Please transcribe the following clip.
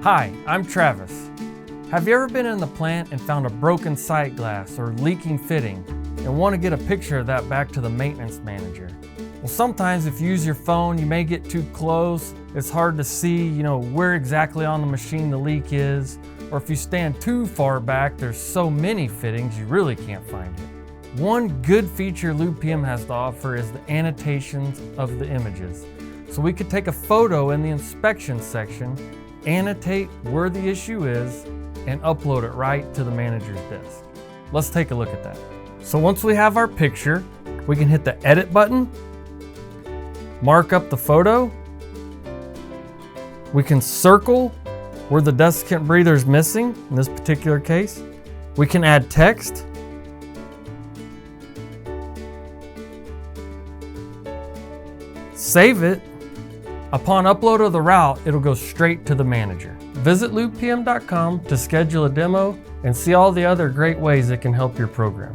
Hi, I'm Travis. Have you ever been in the plant and found a broken sight glass or leaking fitting and want to get a picture of that back to the maintenance manager? Well, sometimes if you use your phone, you may get too close. It's hard to see, where exactly on the machine the leak is, or if you stand too far back, there's so many fittings you really can't find it. One good feature LubePM has to offer is the annotations of the images. So we could take a photo in the inspection section, annotate where the issue is, and upload it right to the manager's desk. Let's take a look at that. So once we have our picture, we can hit the edit button, mark up the photo. We can circle where the desiccant breather is missing, in this particular case. We can add text. Save it. Upon upload of the route, it'll go straight to the manager. Visit LubePM.com to schedule a demo and see all the other great ways it can help your program.